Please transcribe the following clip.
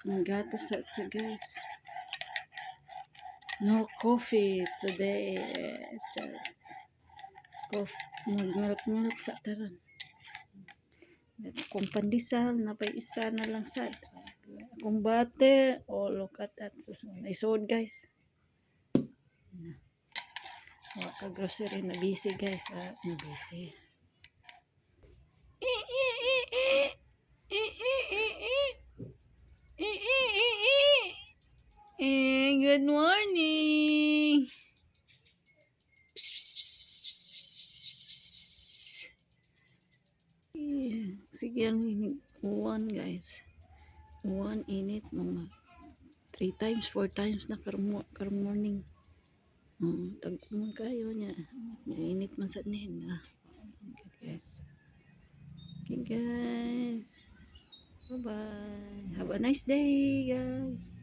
Ang gatas sa ito, guys. No coffee today. Mag-milk sa taron. Kung pandesal, napay isa na lang sad. Kung butter, look at that. Isod, guys. Ka grocery na busy, guys. Na busy. Good morning. Sige lang uwan, guys. Uwan init mga 3 times 4 times na karong morning. Tagpuman kayo niya. Init man sa nin. Okay, guys. Okay, guys. Bye-bye. Have a nice day, guys.